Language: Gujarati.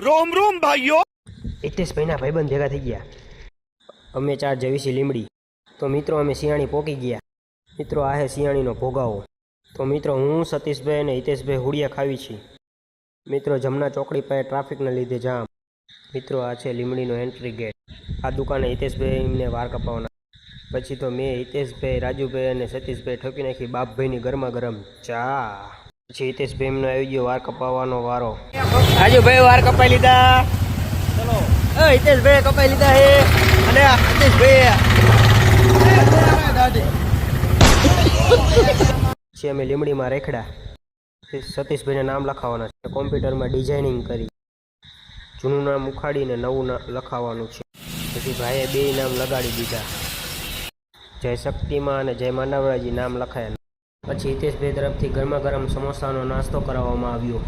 रोम रोम भाइयों। હિતેશભાઈના ભાઈબંધ ભેગા થઈ ગયા. અમે 4 જવી છીએ લીમડી. તો મિત્રો અમે સિયાણી પોકી ગયા. મિત્રો આ હે સિયાણીનો ભોગાવો. તો મિત્રો હું સતીશભાઈ અને હિતેશભાઈ હુડિયા ખાવી છીએ. મિત્રો જમના ચોકડી પાસે ટ્રાફિકના લીધે જામ. મિત્રો આ છે લીમડીનો એન્ટ્રી ગેટ. આ દુકાને હિતેશભાઈ એમને વાર કપાવવાના. પછી તો મેં હિતેશભાઈ, રાજુભાઈ અને સતીશભાઈ ઠોકી નાખી બાપભાઈની ગરમા ગરમ ચા. પછી હિતેશભાઈ એમનો આવી ગયો વાર કપાવવાનો વારો. રાજુભાઈ વાર કપાઈ લીધા. ચલો હિતેશભાઈ કપાઈ લીધા હે અને હિતેશભાઈ પછી અમે લીમડીમાં રેખડા. સતીશભાઈને નામ લખાવવાના છે. કોમ્પ્યુટરમાં ડિઝાઇનિંગ કરી જૂનું નામ ઉખાડીને નવું નામ લખાવવાનું છે. પછી ભાઈએ 2 નામ લગાડી દીધા. જય શક્તિમાં અને જય માંડવરાજી નામ લખાયા. પછી હિતેશભાઈ તરફથી ગરમા ગરમ સમોસાનો નાસ્તો કરાવવામાં આવ્યો.